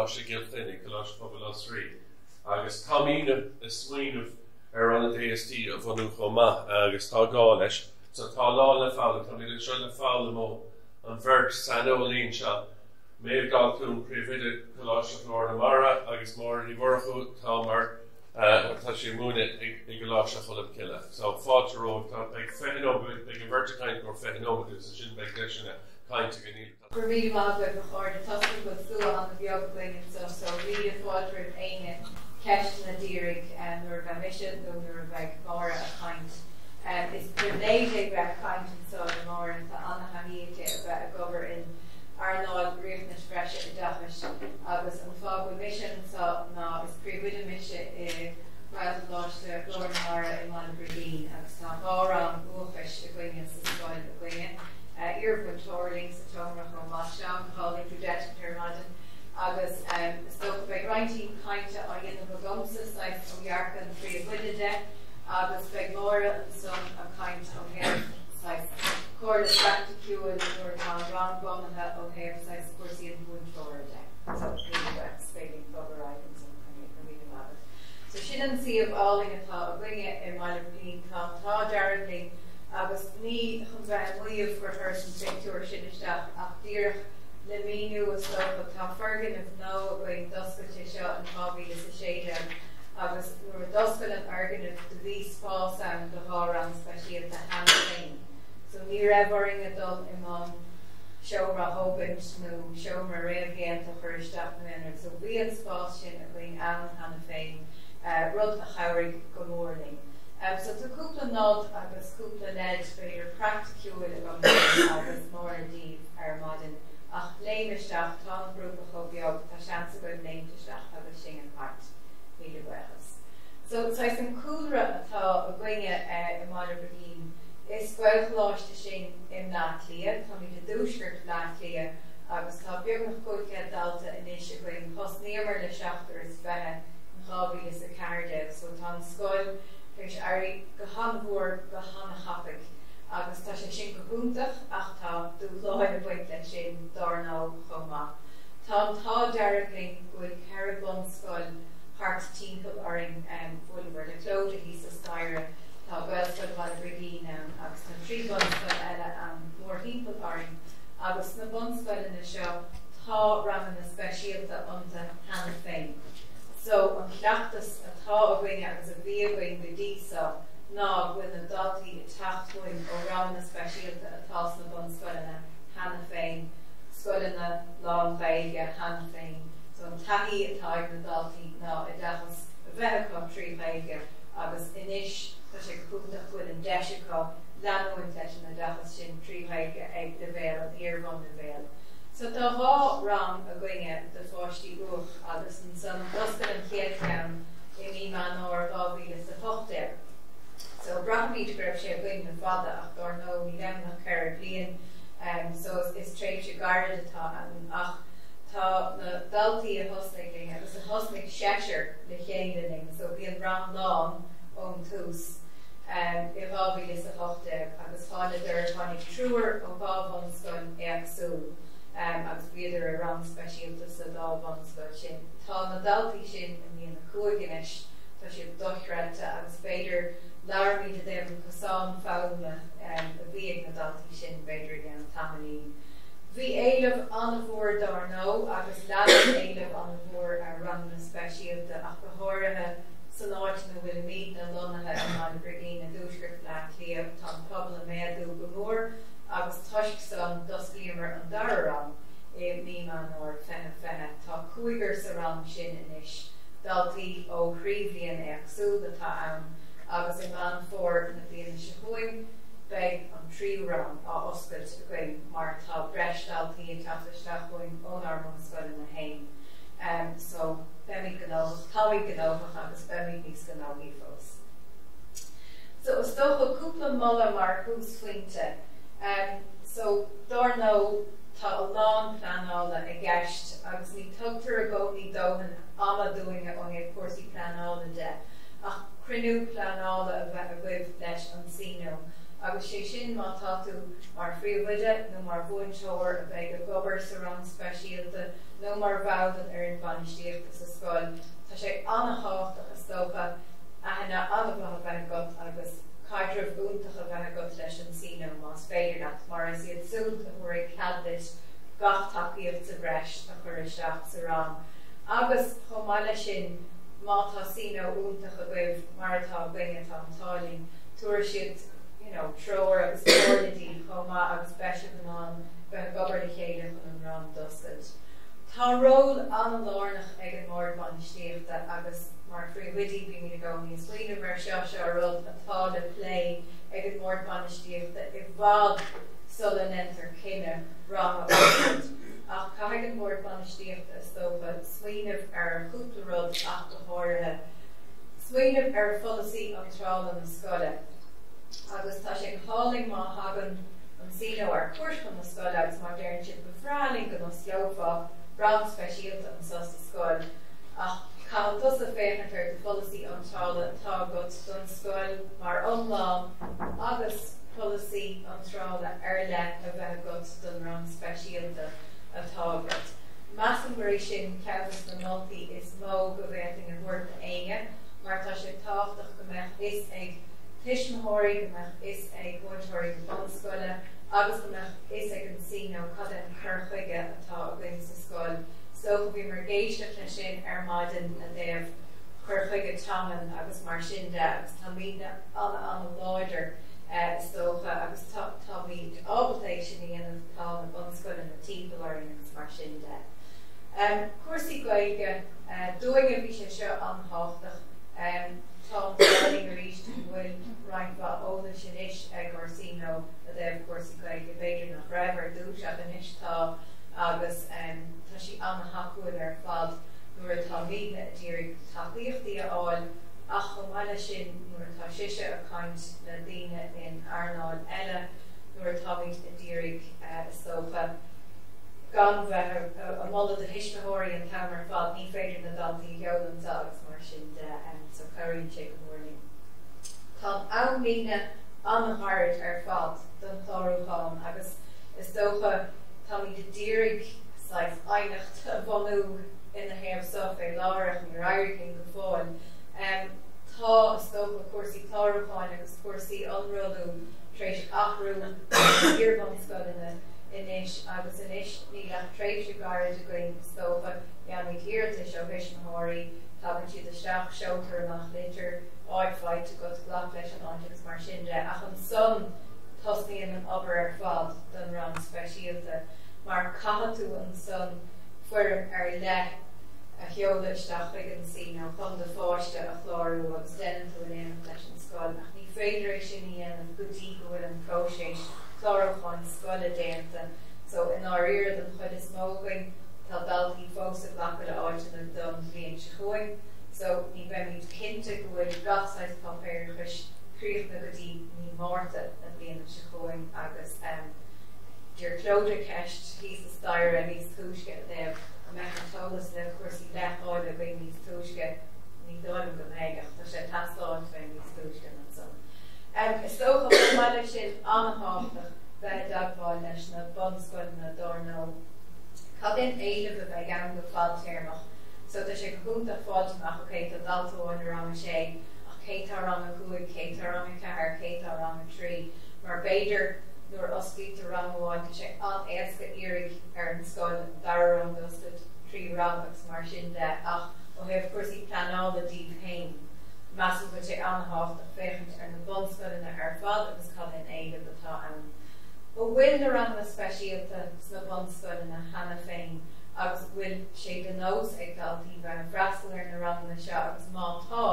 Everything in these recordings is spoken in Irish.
Choláiste Ghlór, Choláiste Cholmcille, agus tá mína is suim an DST a Bhunú chomá agus tá gá leis, so tá lá le fáil, tá míle seo le fáil mó an bheirt san ólín seo. Maedhbh Daltún príomhide Choláiste Ghlór na Máire agus Máire Ní Mhurchadha tá mar tá sé múna i Ghaelach Comhdháil. So fáilte róg tá beag feithinóm, beag an bheirt caint go feithinóm agus sin beag leis sinna cainte go níl. Gur riad mágad go cháir de tasú go fuail an bheag blingin so riad fáiltear aine ceist na dírig nuair bheith mission nó nuair bheith Máire a caint. Is grenade bheith caint an so na Máire tá anna haíte a bheith a gobar in Arnáid riachnas freise I dachas agus an fág mission so ná is príomhide mise I Choláiste Ghlór na Máire I Maedhbh Daltún agus tá bhárán buachais a gcuine sa scoil a gcuine. Iar-bhunscoile sa cabhracha máisteach chálaigh leibhéal madin agus so beidh roinntí cainte a dhéanamh gomsa ó dhearcan príomhide agus beidh Máire an son a caint ó thaobh comhairle phraiticiúil nuair tá Rang Speisialta ó thaobh cuasaí an bhunscoile so spéling foghlaim an so sin an siomh áling atá a gcuine I Maedhbh Daltún tá dearaglaí agus ní chun bheith muomh gur thuir an pictiúir sin isteach ach díreach le míniú is lo tá fergan of nó a gcuin doscailte seo an tábhíle sa séide agus nuair a doscail an organ of de bhí spás an do Rang Speisialta hana féin. So ní raibhing a dul imán seomra hógant nó seomra réamhgéant a chuir isteach na inir. So bhí an spás sin a gcuin an hana féin rud a chairigh go mórling. So tá cúpla nád agus cúpla leid beidir phraiticiúil agus Máire díobh madin ach léimeisteach tá an grúpa chobeag tá seansa go léimteisteach agus sin an part leibhéalas. So is an cúlra atá a gcuine I Maedhbh Daltún is scoil Choláiste sin I Mhaith, tá mí de dúsgurt Mhaith agus tá beagnach Maedhbh Daltún inis a gcuin chosníomar le seachtar is bheithe an chábhíle sa Cardiff, so tá an scoil Fis airí go hanmhór go hana chapig agus tá sé sin go búntaach ach tá dúláid a buint le sin darná chomá. Tá tá dearaglainn bhfuil iar-bhunscoile hart timpeall oring bhfuil le clóide hí sa Scaire tá Gaeloideachas Maedhbh Daltún agus tá trí bhunscoil eile an mór timpeall oring agus na bhunscoileanna seo tá Rang Speisialta ionta hana féin. So an cleachtais atá a gcuine agus a bhí a gcuin go dísa ná bhfuil na daltaí I tachtúin ó Rang Speisialta atá na bhunscoileanna hana féin, scoileanna lán Ghaeilge hana féin. So an taithí atá ag na daltaí ná I dachas a bheith acu trí Ghaeilge agus inis tá sé go cúpla bhfuil an deise acu leanúint leis na dachas sin trí Ghaeilge ag leibhéal an iar-bhun leibhéal. So tá dhá rang a gcuine de fáistí uach agus an san doscail an chéad ceann I mí manóir 2008. So brachmíid go raibh sé a gcuine na fada ach dar nó ní leim nach ceithre bliain so is tréimh sé garda atá ach tá na daltaí a thosnaigling agus a thosnaigh séisir le chéanganing so bhí an rang lán ón tús I 2008 agus fáile ar tháinig trúr ó bhhunscoil éagsúil. Agus bíidir a Rang Speisialta sa bhhunscoil sin. Tá na daltaí sin a míon na cuaigeis tá sé dochreaite agus beidir leabharmíad a déim cosán fána a bhí ag na daltaí sin beidir an tamaí. Bhí eileh an bhór dar nó agus leabhar eileh an bhór a Rang Speisialta ach go háirithe san áit na bhfuil míad na lonathe a Maedhbh Daltún a dúsgurt Mhaith tá pobl a méadú go mór agus tuisc san dosclíomar an dara rang I mí manóir feithe tá cúigear sa rang sin inis daltaí ó chríomhlíonn éagsúil atá ann agus I man fór na bhíonn se chuin beidh an tríú rang á oscailt a gcuin mar tá breis daltaí a tafaisteach chuin ón iar-bhunscoile na hain. So bemí táí godófach agus bemí níos go náí fós. So is dócha cúpla molla mar hús faointe. So dar nó tá a lán planála a gceist agus ní tugtar a gcónaí dóthain ama dúinge ó ag cuasaí planála de ach cruinniú planála a bheith a bhuibh leis an síneó agus sé sin má táú mar phríomhide nó mar bhuinseoir a bheith go gobar sa Rang Speisialta nó mar bhaudan an bhanistíochtas sa scoil. Tá sé anna-háchtach is tócha a hena anna-bhatha bheith agat agus caidrih úntacha bheith agat leis an síno más féidir leat mar is iad súl a thuair ceadlis gach takeíocht sa bhreis a chur isteach sa Rang. Agus chomáile sin mátá síno úntach agaibh mar atá gcuine tá an táilín tuair siad tror agus cordadí chomá agus beise an bheith gobar de chéile chun an Rang doscaid. Tá ról an lárnach ag an Maedhbh Daltún agus mar phríomhidí bí mí go níos lína mar seo a rud atá le lé ag an Maedhbh Daltún i bhád sulanentar cinenne Rang a ach caiig an Maedhbh Daltún is tócha smaoinemh ar cúpla rud ach go háirithe. Smaoinemh ar folasaí an trála na scoile. Agus tá sé háling má hagan an síno ar cuairt na scoile agus mar déann siad bhrealing go nó sleofa Rang Speisialta an sos na scoil. Ach cá tus a féchantar de folasaí an trála atá agat don scoil mar ionlám agus folasaí an trála ar le a bheith agat don Rang Speisialta atá agat. Meas an bhfuair sin ceannas na moltaí is mó go bhhéting an bhhuirt aige, mar tá sé táchtach go mbeadh is ag Tismóirí go mbeadh is ag bhuinseoirí go bhunscoile agus go mbeadh is ag an síno cad an chur chuige atá a gcuine sa scoil. So go bhí mar géisteach lei sin ar maidin a déobh chur chuige taman agus mar sin de agus tá mína an láidir stócha agus tá bhí ábaltéis sin íanamh tá na bhunscoile na timpeáirí agus mar sin de. Cuasaí gaige dúing a bhí sé seo an háchtach tá táling a ríist bhfuil reinbh óna sin is ag or síno a déobh cuasaí gaige beidir nach raibh ar dúis a an istá agus tá sí anna hacuil ar fad nuair atá mína a ddírig taíochtaí áil ach chomáile sin nuair atá siise a caint na daine in airnáil eile nuair atá mína a ddírig stócha gan bheith a molla de hisismóirí an camera fad ní féidir na daltaí geolann agus mar sin de so choiríonn sé go mórling. Tá ann mína anthard ar fad don chláirúcháin agus is dócha tá mí de ddírig ainacht a Bhunú ina héamh sa fé láireach ní raircin go fáil. Tá is dócha cuasaí chláirúcháin agus cuasaí anrodú tréis achrú iar-bhunscoile inis agus inis ní le tréis a garid a gcuin stócha leanna hirirta seo hisismóirí tabann siad isteach seotar nach litir áidhhaid a go ghlach leis an agus mar sin de ach an son tosnaíonn an obair ar fad don Rang Speisialta mar caithú an son fuirim ar le a cheola isteach ag an síno chun de fáiste a chlárú agus déanann tú léanamh leis an scoil ach ní féidir sin íanamh gotí go bhfuil an próséis chláirúcháin scoile déanta so in áiríir an chud is mógain tá daltaí fós a bhlachad a áitina don bhíonn se chuing so ní bheith míad cinnte go bhfuil gachsáid papéir chríochna gotí ní mórta a bhíonn se chuing agus Dear clóide ceist hís a stair a níos túisce a déobh a mechatólas le cuasaí leáil a bhíon níos túisce ní dóilm go méigeach tá sé tastáin fé níos túisce an son. Is tócha meile sin anthátach bheith dagháil leis na bhunscoile na dórnó. Cad in eile go bheith gan go fáiltéarmach, so tá sé go gúnta fáilteach oké tá daltóin ar an sé ach cétá an a gúig, cétá an a ceair, cétá an a trí, mar beidir nuair oscailt a rangháin tá sé an éasca iarraigh ar an scoil dar an goscailt trí rangachs mar sin de ach ó thaobh cuasaí pleanála díobh féin. Measúil go sé anthát a féchant ar na bhunscoileanna ar fad agus cad in éile atá ann. Ó bhfuil na Rang Speisialta sna bhunscoileanna hena féin agus bhfuil sé den nós ag daltaí bheith freastal ar na rangna seo agus mátá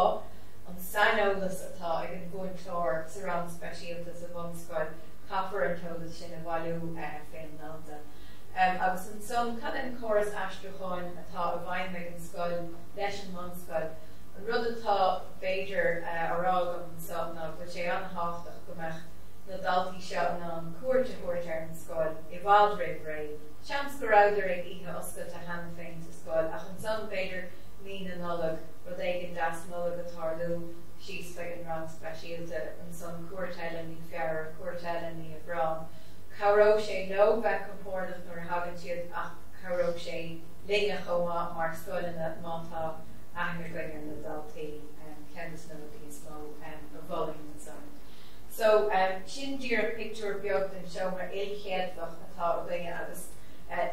an sainolalas atá ag an bhuinseoir sa Rang Speisialta sa bhunscoil Caafar an tolas sin a bhhailú féin náta. Agus an son cad an choras aistriúcháin atá a bhain meid an scoil leis an bhunscoil. An rud atá beidir arág an son ná go sé anthátach go mbeadh na daltaí seo ná an cuairte thuairt ar an scoil i bhád réibh ré. Seans go ráidir ag ihe oscailt a hena féin sa scoil ach an son beidir lína nullag rud éigean deas nullag atá lú síos feag an Rang Speisialta an son cuairteile ní fear cuairteile ní a bhrán. Cabhracha sé nó bheith compórdacht nuair hagann siad ach cabhracha sé linge chomá mar scoileanna mátá aithne goinge na Daltaí ceannas nó dí smó a bhfuil an son. So sin dír picture beag den seomar ilchéadfach atá goinge agus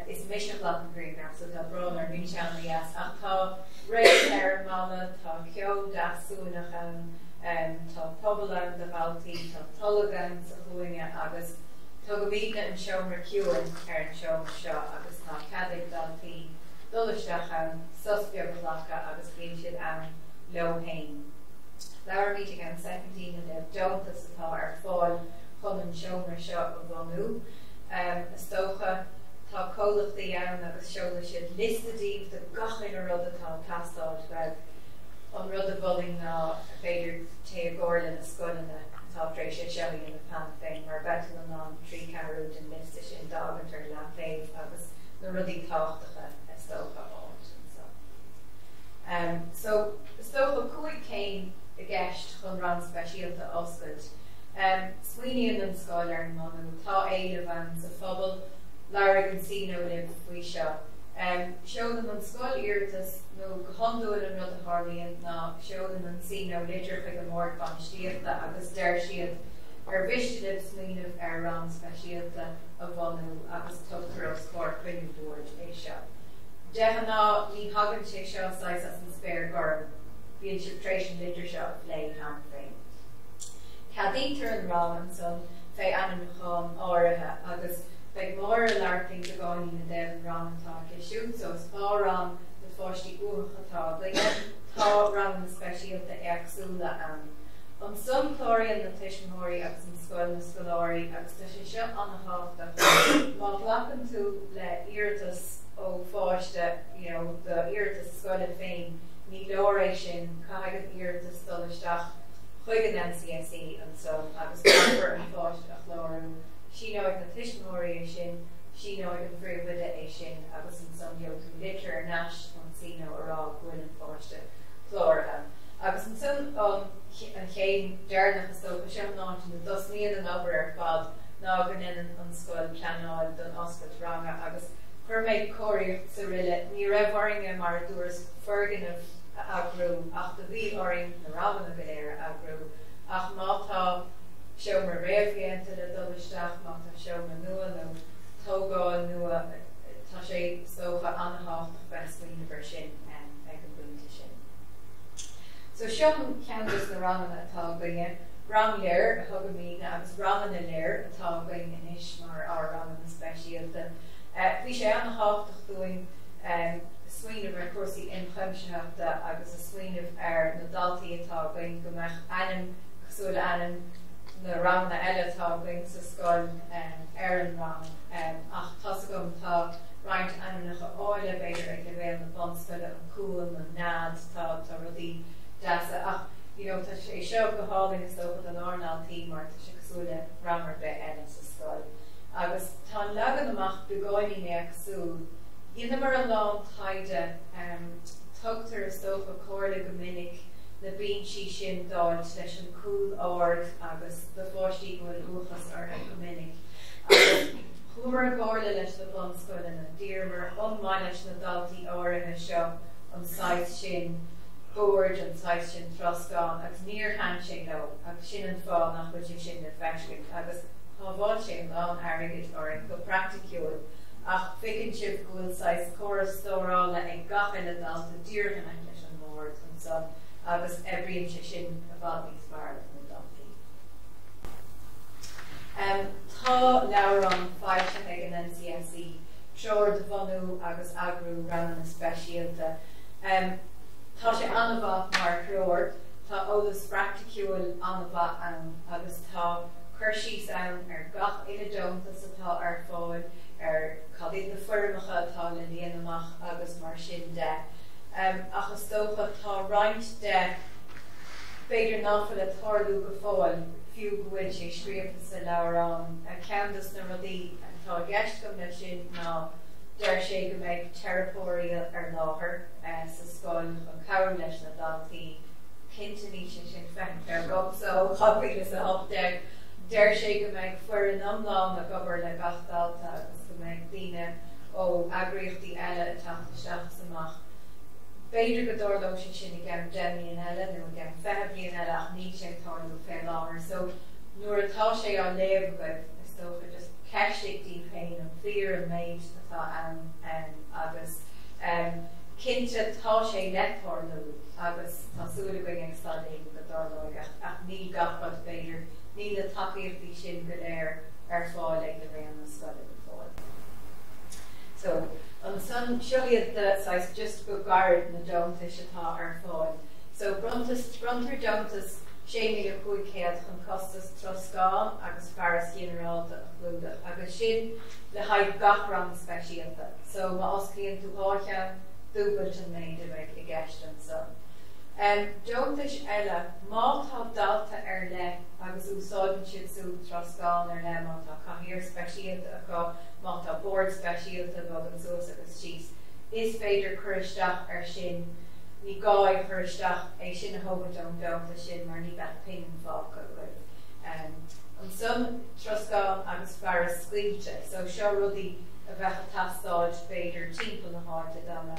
is mission black green now, so the brother new channel yes. Ach tá réid ar mama tá ceol dasúnach tá poblaim de Baltí tá tulagan sa chuinge agus tá go bhíne an seomar ciúin ar an seomar seo agus tá Maedhbh Daltún dulaisteach susbeag blacha agus cín siad an leohain. Leabhar meeting an 17 and the Dontas atá ar fáil chun an seomar seo a Bhunú. Stocha tá cólachtaí ann agus seola siad listadíh de gachin a rud atá castáil bheith an rud a bhfuil ná féidir té agóirle na scoileanna tá frééis sé seoí in na pan féin mar betal an an trí carúd an liste sin dagan tar le féh agus na rudí táchtacha stocha áit. So stocha cuaig céin a gceist chun Rang Speisialta oscail. Sweeney an scoil ar an Bhuanú tá eile an sa phobal Lara can see no libh faoi seo. Show them an scoil iartas nó go handúil an rud a Harlíonn ná show them an see no litir ag an mór banistíochta agus deir siad ar bhisteadh smaoinmh ar Rang Speisialta a Bhunú agus tugtar os cór cuineadh dúirt é seo. Decha ná ní hagann sé seo sais as an spéir gorm bhíonn siad tréis an litir seo lé ham féin. Cadítar an rang an son fé anna chun áirithe agus beag mór a larting de gáin na dev Rang atá ciisiú, so is fá Rang de fáistí uachchatá tá Rang Speisialta éagsúla an. An son chlóiríonn na tuismóirí agus an scoil na scoláirí agus tá sé seo anna háachta. Má ghlacann tú le iartas ó fáiste, the iartas scoile féin, ní leoréis sin caiigh iartas dulaisteach chuig an NCSE an son agus pepper an fáiste a chlóriú. She know the Tishmori sin, she know the free with it sin, agus in some yoke litter, nash, on Sino, or all, Bhuanú and Coláiste, Florida. Agus in some and Cain, Darna, so Michelle Nant, and the dust near the number are called Nagan and Unscoil, Planol, Dun Oscar, Ranga, agus Hermaid Corey, Cyrilla, near Revaring and Maradours, Fergan of Agru, after the Oring, the Ravan of Gaeloideachas Agru, Ach Malta. Show mar réimhhéanta le dulaisteach má tá seomar nua nó tógáil nua tá sé socha anna háach bheith ver sin ag an bhainte sin. So seom ceantas na ranganna atá gaine, rang léir a thugad mína agus ranganna léir atá gaine inis mar á Ranganna Speisialta. Bhí sé anna háach doing swinmh ar cuasaí inchuimseachta agus a swinmh ar na Daltaí atá gaine go mbeadh anam cosúil anam na Ranganna eile tá gaine sa scoil ar an rang ach tasagam tá roiint anamnacha áile beidir ag leibhéal na bhunscoile an cúil na nád tá rudí deasa ach tá sé seo go hálainn is dócha an ornáltaí mar tá sé cosúile ramar bheith eile sa scoil. Agus tá legan amach beáiní éagsúil iad mar an lán taide tugtar is dócha cóirla go minic na bíon si sin dáil leis an cúil áard agus de fáistí bhfuil uachas ar go minic. Agus chuair a gáirla leis na bhunscoile na díormarionmhaith leis na Daltaí áirithe seo an sáid sin board an sáid sin troscán agus níor han sé nó agus sin an fáil nach chuid sin na feisiúil agus tá bháil sé an lán airgid or go practicúil ach ficinn sibh gúil sáid choras stórála ag gacha le Dalta díortha leis an mór an son agus ebríonn sé sin a bhil níos fearr na Daltaí. Tá leabhar an fáilte ag an NCSE treoir de Bhunú agus agrú Ranganna Speisialta. Tá sé anmhaith mar chreoir, tá ólas practicúil anmhaith ann agus tá chuirsí ann ar gach ile domtas atá ar fáil ar cadíad na fuirmeacha atá le líon amach agus mar sin de. Achas tócha tá roinnt de beidir náfuil a tarlú go fáil fiú go bhfuil sé scríomta sa leabharán a ceantas na rudaí atá gceist go le sin ná deir sé go méid terapóirí ar láthair sa scoil an cabhar leis na Daltaí Kintany sin fear go so hobby is a hop there. Dare sé go méid fuair an amlá a gobar le Maedhbh Daltún agus go méid daoine ó eagraíochtaí eile atá isteach amach. Beidir go dúirló sin I gceann déanaí eile nó gceann feithre bliain eile ach ní sé táirú fé lámhar. So nuair atá sé an léamh agaibh is tócha just ceistigh dí féin an bhíor an méid atá agus cinnte tá sé letáirlú agus tásúla go ag stadaí go dúirló ach ní gachfad beidir ní le takeíochtaí sin go léir fáil ag le réan na scoile go fáil. So an son siúliad just go garad na domtais atá fáil. So brontar domtas 6,500 chun costas troscáil agus fearas generálta a chlúda agus sin le haid gach rang speisialta. So má oscaíonn tú háiteann dúbailt an méid a bheith I gceist an son. Domtais eile mátá dalta le agus úsáidann siad sú troscáil le mátá cathaoir speisialta acu mátá board speisialta bhag an suas agus síos. Is féidir chuiristeach sin ní gáid chuiristeach é sin a thógad an domta sin mar ní bheith pin fá go bhfuil. An son troscáil agus fearas scoilte, so seo rudaí a bheith a tastáid féidir timpeall na háite dána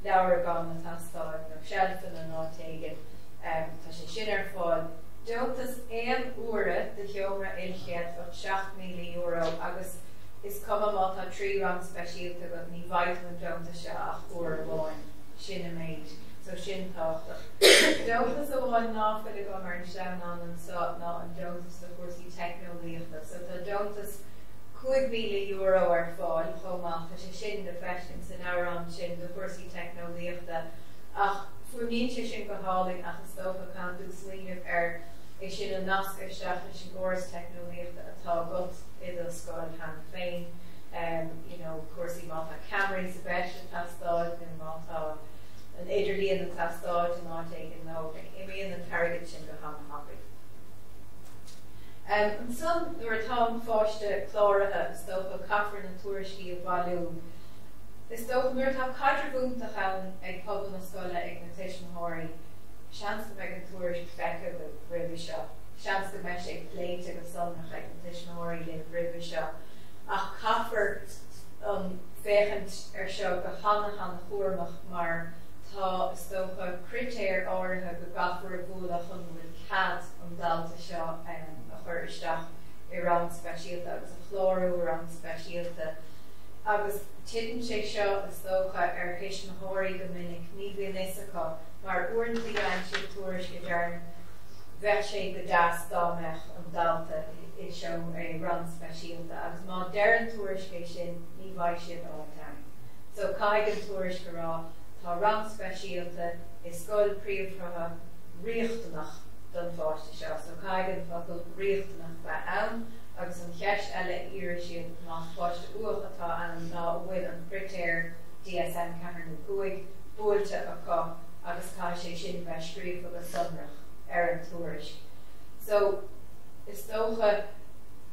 leabhar gan na tastáid nó sealfan na nátéige tá sé sin fáil. Domtas éon uaire de cheomra ilchead ó €7,000 agus is cuma mátá 3 rang speisialta go ní bhaith an domta se ach uair bháin sin a méid. So sin táta. Domtas óháin náfuil go mar an sean an sát ná an domtas na cuasaí technolíochta. So tá domtas €5,000 fáil chomach tá sé sin de fesin san árán sin de cuasaí technolíochta ach fuaimníonn sé sin go hálainn achas tócha canú smaoinemh é sin an nasca isteach na sin gcóras technolíochta atá got iad a scoil cheana féin. Cuasaí mátá cameras a bheith an tastáid nó mátá an idirlíon an tastáid an átéige nó imíonn an target sin go happy. An son nuair atá fáiste chláirithe is tócha caithfar na tuairiscí a Bhuanú. Is tócha nuair atá caidir búntacha ag poblbal na scoile ag na tuismitheoirí, seans go bheith an tuairisc fecha go ribh seo. Seans go bheith sé pléite go sonnach ag na tuismitheoirí le ribh seo. Ach caithfar an féchant seo go hanach chuairmach mar tá is tócha critéir áirithe go gafar a bhúla chun bhfuil cad an dalta seo a chur isteach I rang speisialta agus a chlárú rang speisialta. Agus titan sé seo is tócha tuismitheoirí go minic ní bhíonn is acu mar uairntaí gain siad tuairis go dearn bheith sé go deas dámech an dalta I seo a rang speisialta agus má dearan tuairis cé sin ní bhaith siad áiteann. So caiig an tuairis go rá tá rang speisialta is scoil príomhphrutha riachtanach don fáiste seo. So caiig an focail riachtanach bheith ann agus an cheist eile iar siad má fáiste uach atá ann ná bhfuil an critéir DSM 4 búilte acu agus cai sé sin bheith scríomh agus sonrach an tuairis. So is tócha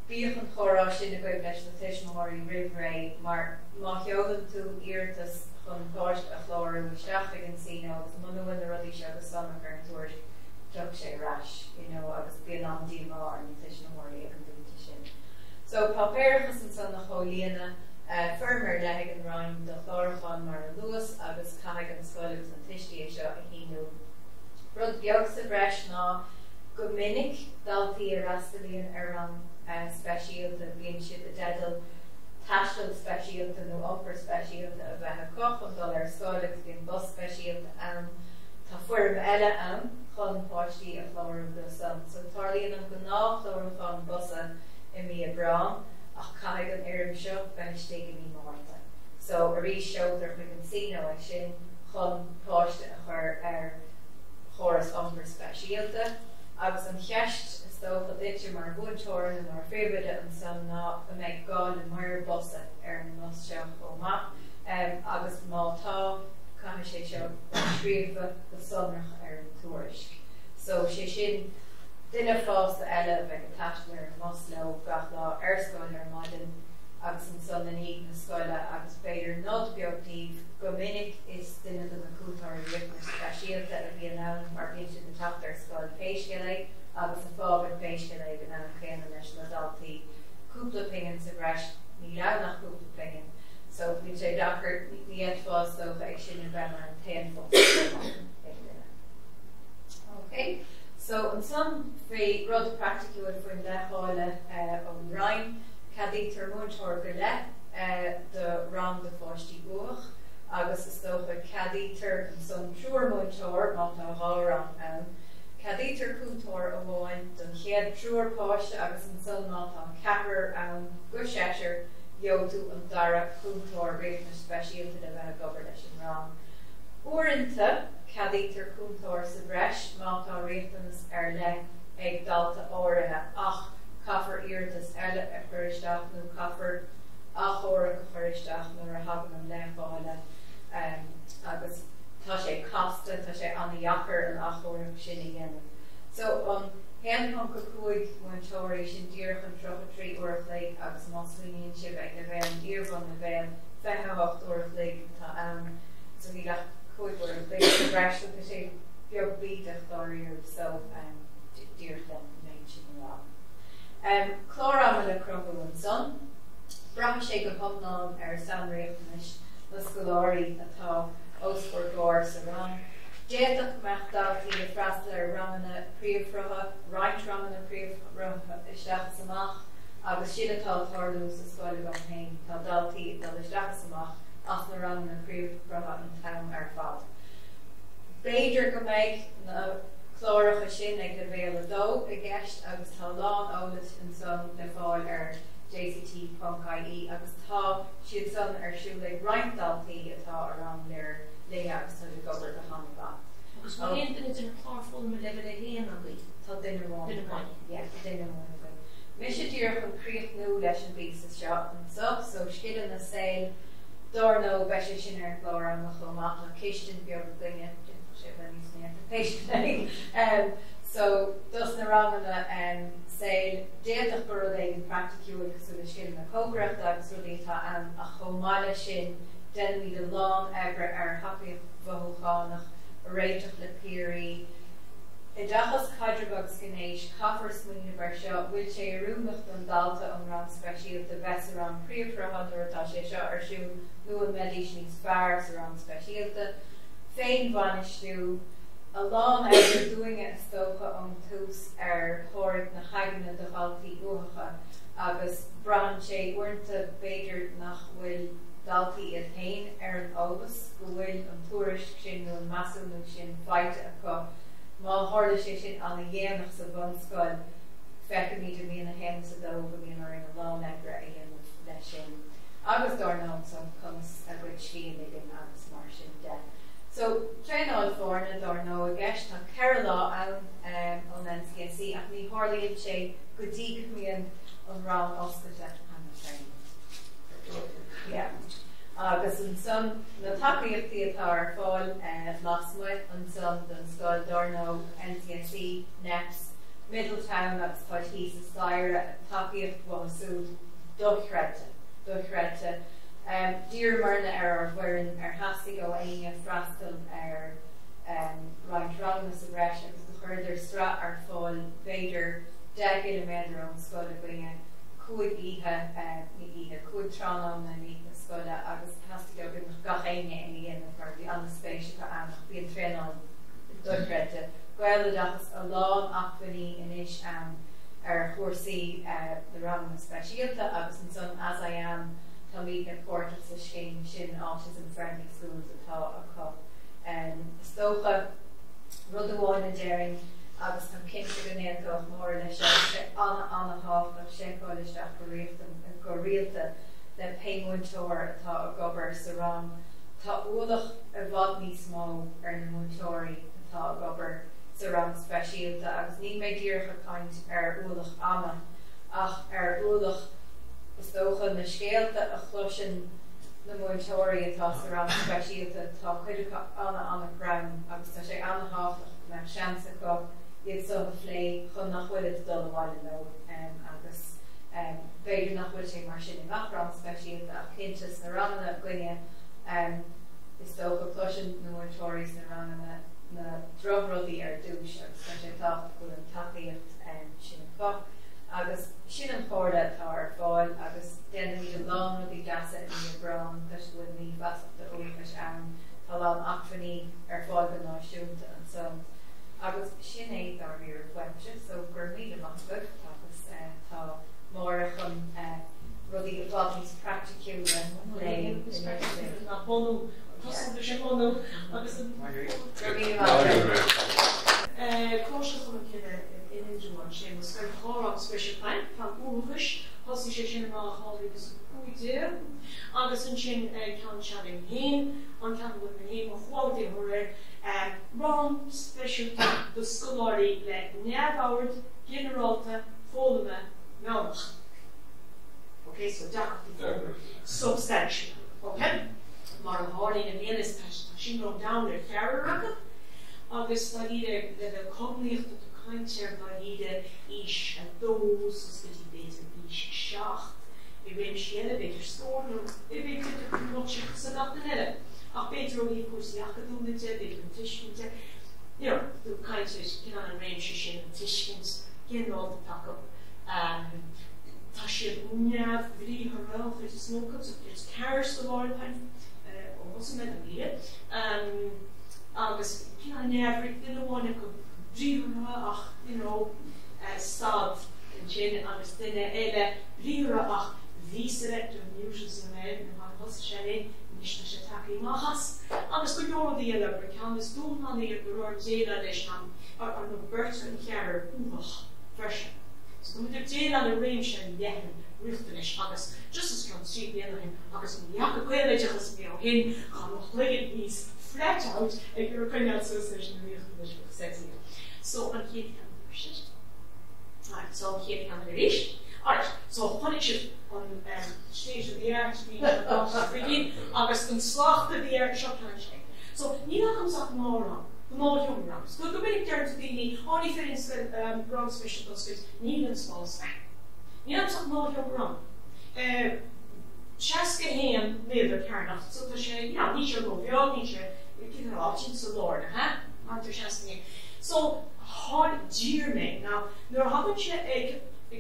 bíoch an chorá sin a goibh leis na tuismitheoirí ribhré mar má cheolann tú iartas chun páist a chlárú isteach ag an síne agus manúin na rudí seo agus sonrach an tuairis drug sé ras, agus bíon an díomá ar na tuismitheoirí ag an dúnta sin. So papéirechas an son na choláiste firmer le an ráim do chlárachan mar an luas agus caig an scoilegus an tuistíí seo a híú. Rud beag sa breis ná go minic daltaí a rastalíonn ar an speisialta bhíonn siad a dedal taistil speisialta nó upper speisialta a bheith coch an dul ar scoilegus bhíonn bus speisialta an tá fuairm eile an chun páistí a chlárú go san. So tarlíonn an go ná chlárachan busa I mí a brán ach caig an éirim seo benistigh ní máirta. So a rís seotar chuig an síno ag sin chun páiste a chur ar choras umper speisialta agus an cheist is tócha ditse mar búntóir an mar fébide an san ná a méid gáil an mair bosa ar an nos seo chomach agus mátá cai sé seo scríomha go sonrach ar an tuairisc. So sé sin duine fásta eile bheith a taisteir an mos le gach lá ar scoil ar maidin agus an son na ní na scoile agus beidir nod beagtíh go minic is duine do na cúltóir riachna speisialta a bhí an mar bhíonn sin na teachtar scoil féisceile agus a fágad féisceile go na chéana leis na daltaí cúpla pingin sa bhreis ní leabh nach cúpla pingin. So bhíonn sé dachar ní fás do ag sin an bheith mar an taon fós. Okay. So an son fé rud practicúil faoin leibhéal an Rang cadítar muinteoir go le de rang de fáistí uach agus is dócha cadítar an son trúr muinteoir má tá rang ann. Cadítar cúntóir a bháin don chéad trúr páiste agus an son má tá ceapair an go séir Jotu an dara cúntóir réithna speisialta de bheith gobar leis an rang. Uaireanta cadítar cúntóir sa bhreis má tá réithans le ag dalta áirithe ach caithfar iartas eile a chuiristeach nó caithfar achóra go chuiristeach nó a hagan an leibhéal agus tá sé casta tá sé anna dheachar an achóra sin i dhéanamh. So an hen go chuig muinteoirí sin díoch an trocha trí uair le agus másmíonn sib ag na bheith an iar-bhun na bheith fetheacht uair le tá ann so bhí le chuig uair le an bhreis go sé beag bídeach dáíir so díor le méid sin rá. Chlór le crumú an son. Bratha sé go thomnáin san réachtanis na scoláirí atá oscóir glór sa rang. Déadach Maedhbh Daltún le freastal ramana príomhthrucha, roinnt ramana príomhthrucha isteachas amach, agus siad atá tarlú sa scoil go hain tá daltaí dal isteachas amach as na ramana príomhthrucha an tam fad. Beidir go méid na chlóracha sin ag leibhéal dó i gceist agus tá lán ólas an son le fáil JCT.ie agus tá siad son siúl le roinnt daltaí atá rang léir le agus tá gobar go hanba. Agus má héan duine den chlárfol me le le héan a bhí. Tá duine bháin. Duine bháin. Mis sé dtíor chun críochnú leis an bhí sa seo an so sciile na saoil dornó bheith sé sin glór an chomach na céistin beag duine sé bheith so dus na rangana saoil déadach bur ag an practicúil cosú le sciile na cógracht agus rudítá an a chomáile sin den we the long ever happy vohochanach réiteach le piri. Idachas cadrebugs gnéis caffar smuoine bar seo bhfuil sé rúmach don dalta an Rang Speisialta bheits a rang príomhthrucha atá sé seo siúl nó an medís níos fearr sa Rang Speisialta. Féin bhainistú a lán ever doing it stocha an tús thóraigh na chaganna de galtaí uathacha agus bran sé uaireanta beidir nach bhfuil daltaí a tain an agus go bhfuil an túris sin nó an masú nó sin feite acu má tharla sé sin anna dhéanamh sa bhunscoil fecha míidir mína hen sa dó go bhíon ar an lán ebre a dhéanamh leis sin. Agus darnám san conas a bhfuil síon agus mar sin de. So tréáil fórna darnó a gceist tá ceir lá an NCSC ach ní tharlaíonn sé go dtí míon an rang oscailte an agus an son na takeíochtaí atá ar fáil lasmuid an son don scoil darnó NCSC NEPS Middletown agus táití sa Sláire takeíocht bhasú dochreite Dír marna ar bhairin hasí go aine freastal roinnt rangna sa bhreis agus do chuidir stra ar fáil beidir 10 km an scoil a bhuine chuig ihe chuig tránam na ní na scoile agus hasí go bin gachéine in dhéanamh mar bhí an spéisi go annach bhí an tréán dochreite. Gaeloideachas a lán achfaní inis ar chósaí na Rang Speisialta agus an son as I am tá mí an portal sa sin autism friendly schools atá acu. Stocha rud amháin a déiring agus tá cinnte go néadach mór leis anna háach sé Choláisteach go rialta le peimúntóir atá a gobar sa rang. Tá uadach a bhd níos mó ar na múntóirí atá a gobar sa Rang Speisialta agus ní méid díorcha caint ar uadach ama ach ar uadach stocha na scéalta a chluisin na múntóirí atá sa Rang Speisialta tá chuidir anna gram agus tá sé anna háach na seansa go iad so lé chun nach bhfuil dul bháile nó agus féidir nach bhfuil sé mar sin in Rang Speisialta ach cintas na ranna gcuine is dócha plusin na mortóiris na ranna na dromrodí dúis agus sé tácht bhfuil an taíocht sin an fach. Agus sin an chóirde tá ar fáil agus déanana míad an lámrodí deasa in ní bran leis bhfuil ní basachta uíis ann tá lán achfaní ar fáil go náisiúnta an son. Agus sin é dar bhí ar weimse, so gur míad amach agus tá mór chun rudí bhádís phraiticiúil le na Bhunú Bhunú agus Coláiste Cholmcille in Dúan sé was gur Rang Speisialta pan úhis hosí sé sin má hálagus uide agus an sin cean sealing héin an cean bhfuil na héin má chláidí thuir Rang Speisialta do scoláirí le neamhbhairt generálta foghlaime meánach. Okay, so that substantial. Okay? Mar an hálainn an éile sin rom down ar cheana agus tá ide le comhlaíocht a caintear tá ide ís a dós as go dtí béidir ís seach I réim siile beidir scór I beidir nóte sa nach na heile ach beidir ó hí cuasaíach a dúnite beidir an tuiscinnte dú caintear cin an réim sin an tuiscint cin áil take tá sé neamh bhrí thorá chuir is nócha so there's caris go láir pain ó me an líide agus cin an neamh duine bháinna go bríomhra ach stad an sin agus duine eile bríomhra ach vísire do músis na mé na hos sé níos na sé takeí máchas agus go deoradí eile bre cean is dúnaí ar go roir déile leis an nó burt an chear úhach verse. So we did on a range and yet ruthless agus just as can see the other him agus the Gaeloideachas him noch liggen these flat out if you're going out association ruthless sexy. So on here can alright, so here can reach. Alright, so punish on stage of the art being agus kun slachte the art shop handshake. So Nina comes up more More young Rangs. Good to be there to be only for instance Rang Speisialta Níl an small snack. Níl an more young Rang. Shaska ham neither carnach so to say ní sé go bheag ní sé cin áin sa Lord antar Shaska. So hard dear me now nuair hagann sé ag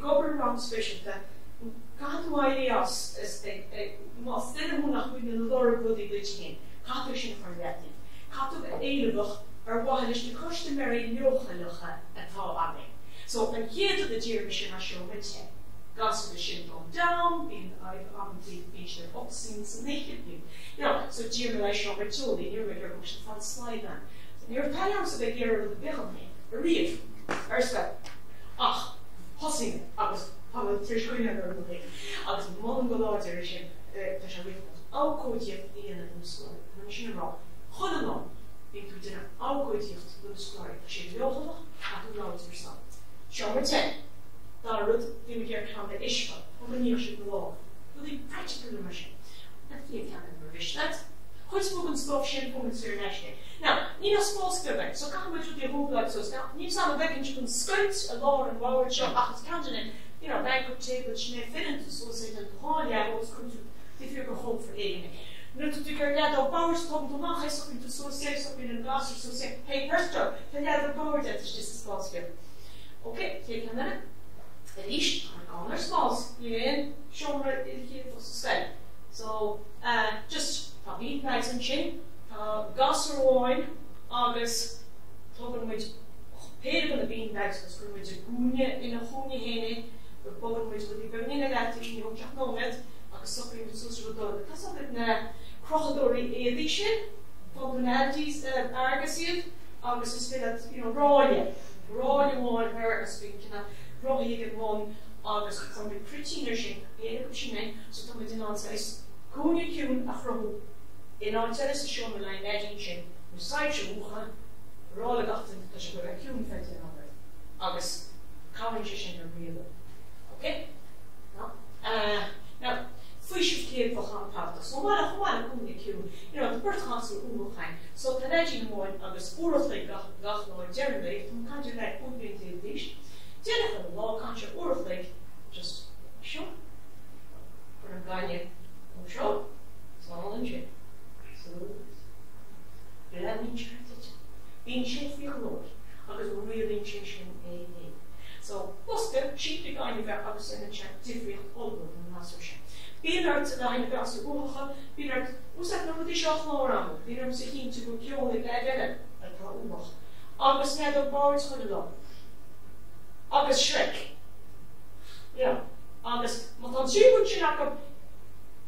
gobar Rang Speisialta Cadhhaile as má still múnach bhí na Lord rudí go chin. Cadú sin forgetting. Cadú eilebh bhaile na coiste marí neochailecha atá agé. So an chéad of the dear sin a seomite. Gas the sin gone down, being the beach of oxing, so naked you. So dear I shall retort, the near regular motion fun slide then. So near Payams of the gear of the Billamy, a reef, Erska, Hossing, I was Trishquina or the lake. I was Mongologian, the Shavik, Alcodia, iar-bhunscoile, and Machine Rock, Hodalon. Into dinner, ágóidíocht go scoil sé bheochadach a go láid sa. Seomar 10. Dá rud bhí me gur ceann le isfa ó go níor sin go lá. Bhfuil í practical mar sin. Na bhí ceann mar bhisleat. Chuid mú an spóg sin fómin suir leisne. Now, ní na spóscoile, so can we do the whole blood so now ní sam bheith an scoilt a lá an bhir seo achas ceantain banquet table sinné finan so sé an háile os chun difir go hó for éine. Nu tu gur lead ó báir tom do nach is to so sé so in an glas so sé hey persto te lead ó báir dat is just spásske. Okay, hier kan dan. Het is an ander spás. Hierin shomer hier for scoil. So just tá beanbags an sin, gas wine agus togan with péidir an a beanbags gus gur with a gúne in a gúne héine, go bogan with the bevnina gati ní ho teach nómed agus sopri with social dog. Cas op na crocodori édi sin, functionalities argusiad agus is fit at ráile wine her as being kind of roiig and one agus from the pretty sin éidir sinne so tá in an says gúne ciún a chrohu in an telis a show me lein edging sin side ucha rála gatain tá sé go a ciún feit in an agus cáin sin ar riile. Okay? Now fuisih céad bhchan páta, so mála chumála gúne ciún, the bird chansú úchain, so tá edging móin agus úrachlaigh gach nóid deirlaigh, tá cantir le úbíon déal díis, déalacha lá cantir úrachlaigh just sure. cheaply going to get agus in a check different older than last year. Being out to the hind gas of Uha, being out, was that nobody shot around? Being out to him to go kill the Gaeloideachas, I thought, Uha. Agus never boards for the law. Agus Shrek. Yeah. Agus, but on two would you knock up?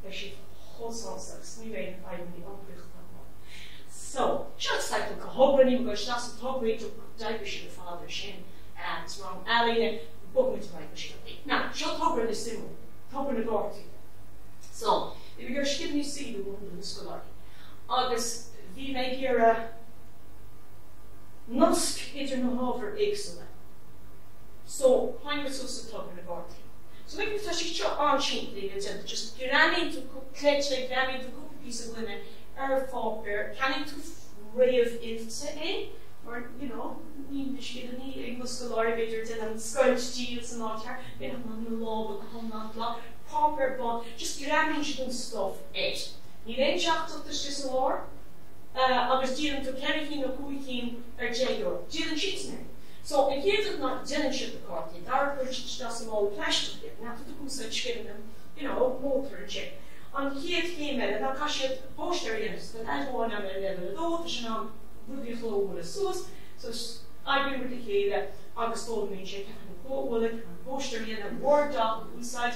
There she holds on sex, me very I would be unbelievable. So, just like the Cahoban, you go, that's a top way to dive with father, Shin, and it's wrong, Aline, book me to my machine. Now, shut over the symbol, top in the door. So, if you're going to see the wound in the scholar, Agus, we may hear a Nusk Idirnahover excellent. So, find us also top in the door. So, maybe if you try on cheap, just get to cook, cleachtais, to cook a piece of linen. Fopper, can it rave into or ní iar-bhunscoile beidir and scoileanna and all that, we have no law, but come not law, proper bond, just grabbing stuff it. You then chat up this just a war, agus dealing to carrying a kuikin or jail, dealing cheats now. So if you did not dealing ship the court, the dark which doesn't all plastic, not to do such getting them, motor and shit. On here came in, and I catch it poster units, but I don't want to level it off, and I'm really slow with the source. So I've been with the key that August told me, check and go with it, and poster in a word doc inside.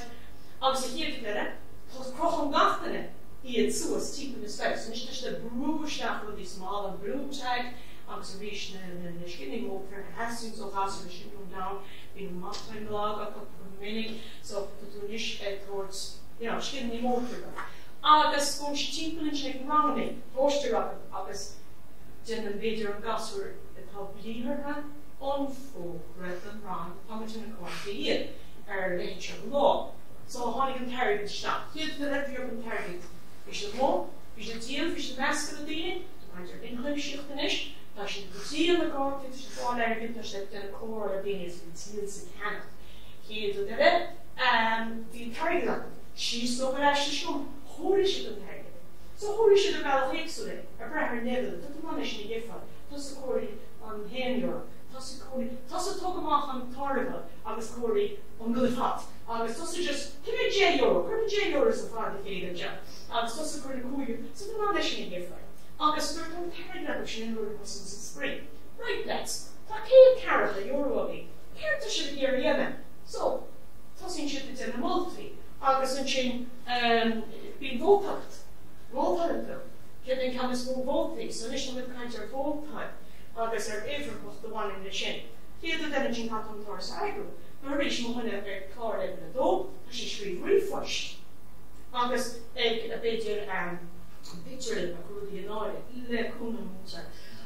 August here together, plus Crochon Gachten it, he had source, deep in the space, and it's just a bruise with this small and blue tag, observation and the skinning motor, has seen so fast, and should come down, being a month time log, a couple of minutes, so to do niche towards. Skinny motor. Agus going to cheapen and check rounding, poster up, Agus didn't be your gas or the public her on full rather than round, Thomason and Coláiste leibhéal law. So, how can carry the stuff? Here, the letter you can carry it. We should law, we should deal, we should mask the dealing, to find your income shift in it, that should deal the guard, it should fall out of it, that should then core of being as it is in Canada. Here, the letter, the carry that. She's so good as show. Holy shit of the so holy shit of Ghaelach Comhdháil, a brother never, the money she gave her, Toss a Corey on Henry, Toss a Corey, Toss a Togamach on Torrival, Agus Corey on Gulfat, Agus Toss just, give me J-Euro, J-Euro is the father of the job, Agus Toss a Corey Cougar, so the money she gave her, Agus we're going to carry that, she never was in spring. Right, let's, Takei Carol, the Euro of me, character should be iar-bhunscoile. So, Tossing should be in a multi. Agus an sin bín bhótacht, Getting come as more voltage, so initially with kind of voltage, agus ever the one in the chin. Here the energy had on Taurus Agro, but reach more than a car in the door, and she should refresh. Agus a picture in a good annoyed, le Bhuanú.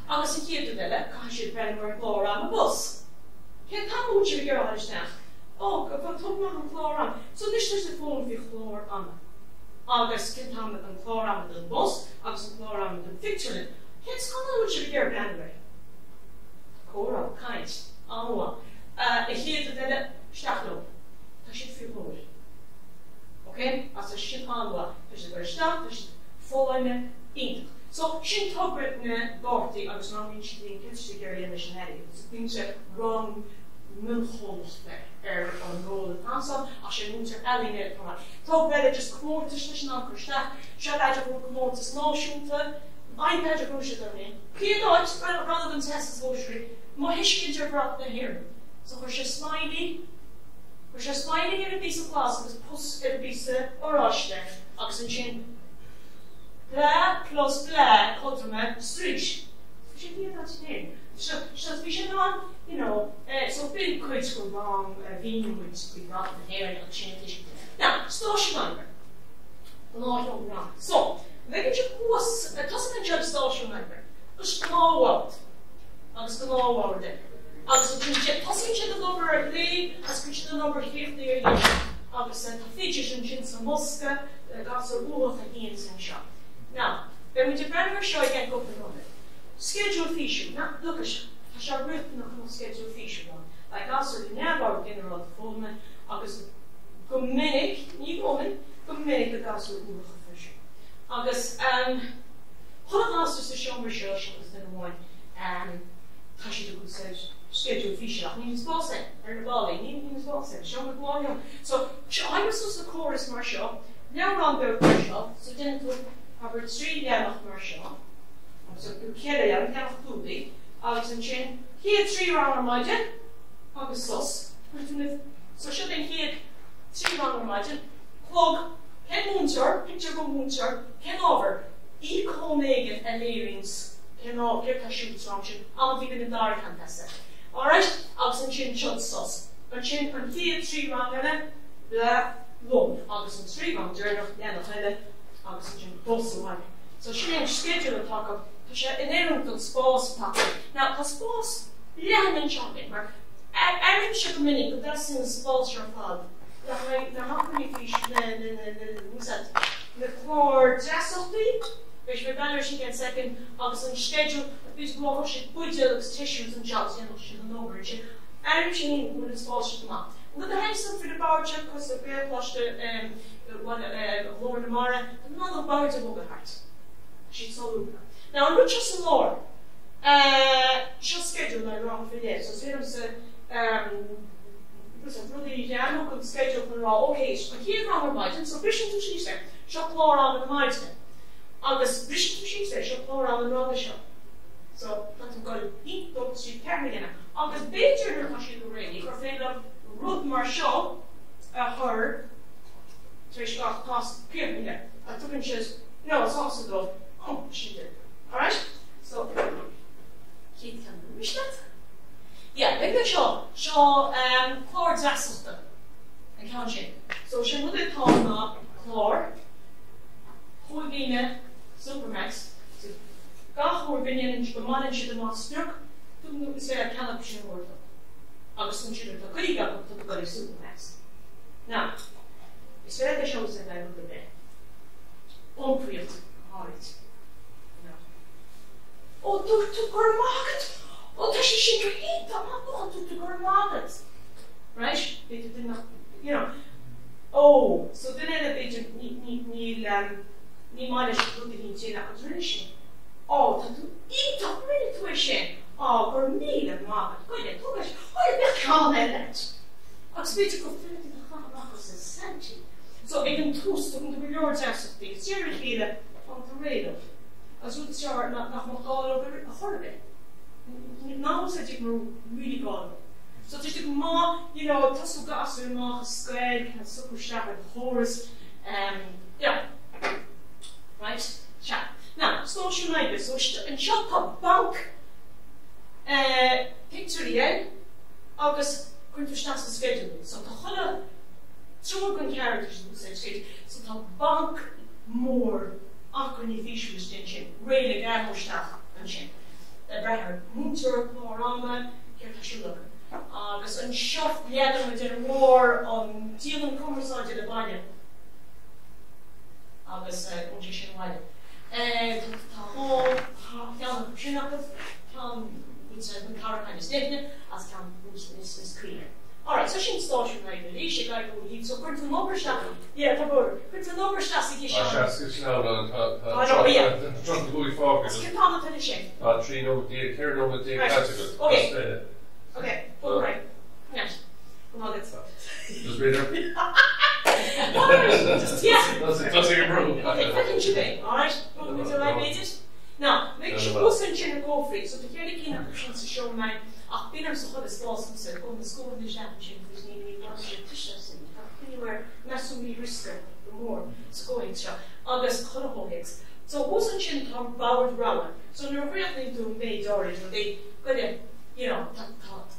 Agus here the Villa, Kashi Benwer Glór on a bus. Can't come with your understand. Oh, but talk Glór on. So this is the phone with Glór on. Agus can come and Glór on the bus, Agus and Glór on the picture. Can't come with your anyway. Cora, kind. Oh, here the Villa, Stachlo. Kashi feel holy. Okay? As a shit on there's a very start, there's foghlaim in. So, she talked about Gorty, I was not in the kids to in the Shanari. Things are wrong, milholes there, on roll the council, I should move to Aline. Talk about it just quote the station on Christa, shut out of quote the small shooter, I'm better go shoot on me. Clear dodge, rather than test the socially, my kids are brought in here. So, we're just smiling in a piece of glass, because puss in a piece of orange there, oxen chin. Bla plus bla, Cotraman, street. She hear that name. So we should not, so big quids go wrong, Vino we got the hair and change. Now, station number. No, wrong. So, when you was a doesn't judge station number. Just know what. As the law over there. As the passage the number of the, as which the number here there, as the features and chins of Mosca, got so all of the ends and shop. Now, when we depend on show again, go on it. Schedule feature. Now, look at I shall written on schedule feature one. Like also the never general the Fulman, August Gominic, new woman, Gominic, the gas with Ghaelach Comhdháil. August, what of us is the show research was the one, Tashi the good says, schedule official. Níos bása ar na bála, níos bása, seo mar bháin. So, agus us the chorus mar seo, now rang beag mar seo, so then to have trí leanach mar seo. So, ceile leanach dúlaí, agus an sin, hiad trí rang ar maidin, agus sus, so seo then hiad trí rang ar maidin, clog, ken múntar, picture go múntar, ken over, comhairle a léirings, ken over, get a shoot function, I'm even in dark and that's it. Alright, agus an sin chud sus. An sin an hiad trí rang ar le lump, agus an trí rang dearnach leanach eile, agus an sin dos amhain. So sin schedule atá go, tá sé in éireann don spás atá. Now, tá spás leanan seáin, mar airíonn sé go minic, go that's in spás ar fád. Na happaní fís na chlór dreasachtaí, which we're going to get second, agus an schedule, bhís glór sé buide agus tissues and jobs, she an over it. Airíonn sé with the spás at the map. But the house for the barge, because the Gaeloideachas Lord and Máire, another barge of Overheart. She's so Luca. Now, in Richardson Lord, she'll schedule my wrong for this. So, there's really, I'm not going to schedule for all. Okay, but here's wrong with so Bishop to she said, she'll claw around the Maedhbh. August Bishop to she said, she'll claw around the wrong show. So, that's going to eat those she's carrying in it. August Baker, her, she's already, or failed up. Ruth Marshall, her, she got tossed, period. I took and she says, no, it's also though. Oh, she did. Alright? So, Keith can wish that? Yeah, maybe she'll, Chlór Dreasachta. I can't she. So, she would have called now, Chlór, Huigine, Supermax, Gach or Binion, and the man and she did not smirk, to say I cannot be sure. Agus an siúl tá chuig go go Supermax. Now, is fair that shows that I will be there. Onprield, háit. Oh, to go market. Oh, that's she should eat. I'm not going to go market. Right? They did not, Oh, so then I bit ní Máire should do the China tradition. Oh, to eat up really to a shame. Oh, gur míle mágad, goile tugas, oil be ceann eile. Agus beidir go filií na chamachchas is senti. So ag an tús go go leor deasachtaí, tíir chéile an do réadh. As út sear nach má gáil a chorbe. Ná sé dig mar really gáil. So tíir dig má, tasú gasú má scoil, can sucú seach an chóras, yeah. Right? Chat. Now, social media, so an seo tá bank picture agus chuinteach sa schedule. So tá chola trúgan characters in the schedule. So tá bank mór acroní físiúis den sin, réile Gaeloideachas an sin. Brethar múntar chlórama, ceir tá siú legan. Agus an seo leadan with an mór an díalan comhairle de baile. Agus an sin bhaile. Tá hó, ceanna sinachas, it's a kind of statement as can is clear. Alright, so she's station right there. She got to leave. So put the number staff. Yeah, put the number staff. Drunk the focus. Skip on the finishing. 3 number D, here number D category. Okay. Okay, all right. Yes. Come on, let's go. Just read her. Yeah. Doesn't improve. Okay, what can you do? Alright, with the right pages. Now, make sure you send in a go free. So, the very keen options to show my been so hot as possible. So, on the school of the championship, there's nearly 100 tissues. Anywhere, massively riskier, the more scoring shot. August Choláiste. So, wasn't she talk about Rowan? So, they're really doing Maedhbh Daltún. They got it,